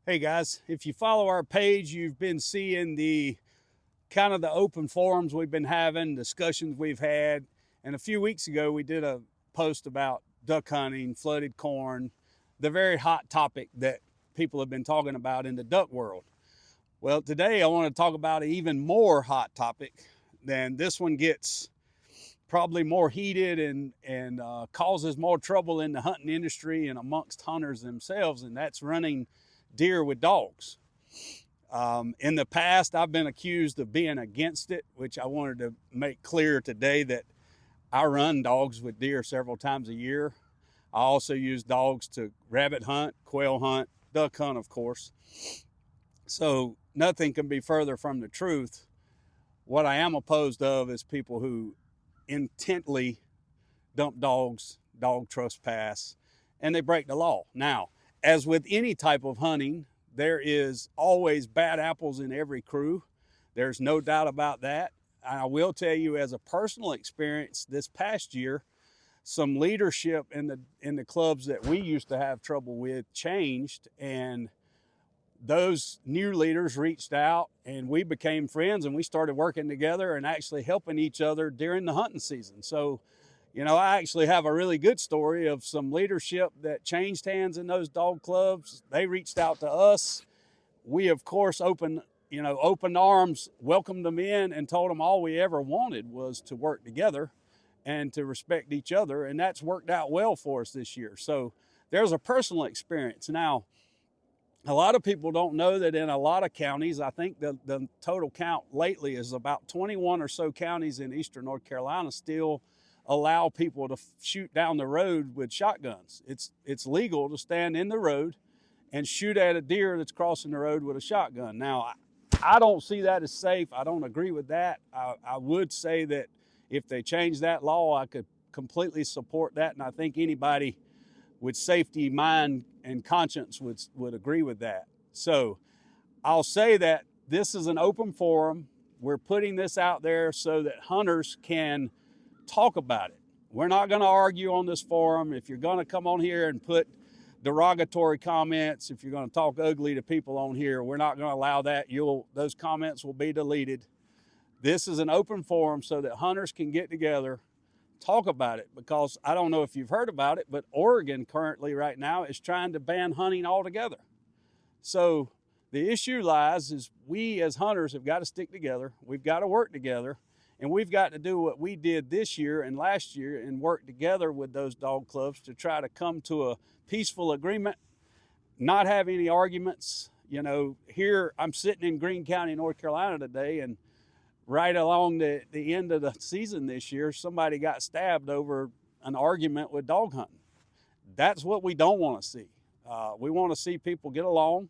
Hey guys, if you follow our page, you've been seeing the kind of the open forums we've been having, discussions we've had. And a few weeks ago, we did a post about duck hunting, flooded corn, the very hot topic that people have been talking about in the duck world. Well, today I want to talk about an even more hot topic than this one gets, probably more heated and causes more trouble in the hunting industry and amongst hunters themselves, and that's running deer with dogs. In the past, I've been accused of being against it, which I wanted to make clear today that I run dogs with deer several times a year. I also use dogs to rabbit hunt, quail hunt, duck hunt, of course. So nothing can be further from the truth. What I am opposed of is people who intently dump dogs, dog trespass, and they break the law. Now, as with any type of hunting, there is always bad apples in every crew. There's no doubt about that. I will tell you, as a personal experience, this past year, some leadership in the clubs that we used to have trouble with changed, and those new leaders reached out, and we became friends, and we started working together and actually helping each other during the hunting season. So I actually have a really good story of some leadership that changed hands in those dog clubs. They reached out to us. We, of course, open arms, welcomed them in, and told them all we ever wanted was to work together and to respect each other. And that's worked out well for us this year. So there's a personal experience. Now, a lot of people don't know that in a lot of counties, I think the total count lately is about 21 or so counties in eastern North Carolina still allow people to shoot down the road with shotguns. It's legal to stand in the road and shoot at a deer that's crossing the road with a shotgun. Now, I don't see that as safe. I don't agree with that. I would say that if they change that law, I could completely support that, and I think anybody with safety, mind, and conscience would agree with that. So I'll say that this is an open forum. We're putting this out there so that hunters can talk about it. We're not going to argue on this forum. If you're going to come on here and put derogatory comments, if you're going to talk ugly to people on here, we're not going to allow that. Those comments will be deleted. This is an open forum so that hunters can get together, talk about it, because I don't know if you've heard about it, but Oregon currently right now is trying to ban hunting altogether. So the issue lies is we as hunters have got to stick together. We've got to work together, and we've got to do what we did this year and last year and work together with those dog clubs to try to come to a peaceful agreement, not have any arguments. Here I'm sitting in Greene County, North Carolina today, and right along the end of the season this year, somebody got stabbed over an argument with dog hunting. That's what we don't want to see. We want to see people get along.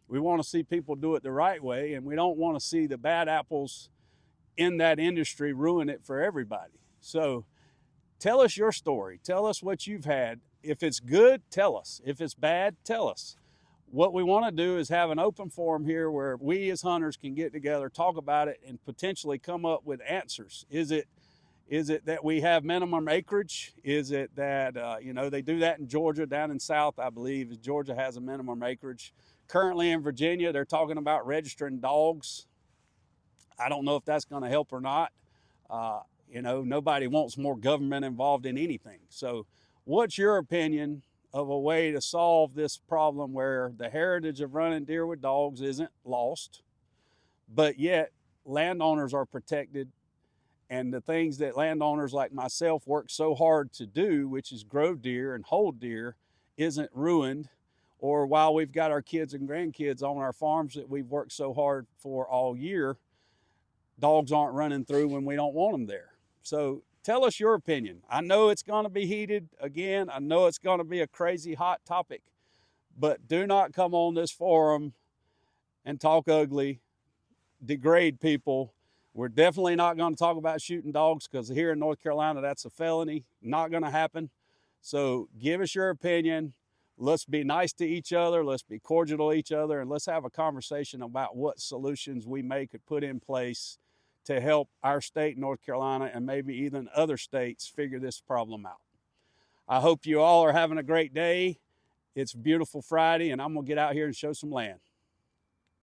We want to see people do it the right way, and we don't want to see the bad apples in that industry ruin it for everybody. So tell us your story. Tell us what you've had. If it's good, tell us. If it's bad, tell us. What we want to do is have an open forum here where we as hunters can get together, talk about it, and potentially come up with answers. Is it that we have minimum acreage? Is it that they do that in Georgia, down in South, I believe Georgia has a minimum acreage. Currently in Virginia, they're talking about registering dogs. I don't know if that's going to help or not. Nobody wants more government involved in anything. So what's your opinion of a way to solve this problem where the heritage of running deer with dogs isn't lost, but yet landowners are protected, and the things that landowners like myself work so hard to do, which is grow deer and hold deer, isn't ruined, or while we've got our kids and grandkids on our farms that we've worked so hard for all year, dogs aren't running through when we don't want them there. So tell us your opinion. I know it's going to be heated again. I know it's going to be a crazy hot topic, but do not come on this forum and talk ugly, degrade people. We're definitely not going to talk about shooting dogs because here in North Carolina, that's a felony. Not going to happen. So give us your opinion. Let's be nice to each other. Let's be cordial to each other. And let's have a conversation about what solutions we may could put in place to help our state, North Carolina, and maybe even other states figure this problem out. I hope you all are having a great day, It's a beautiful Friday, and I'm gonna get out here and show some land.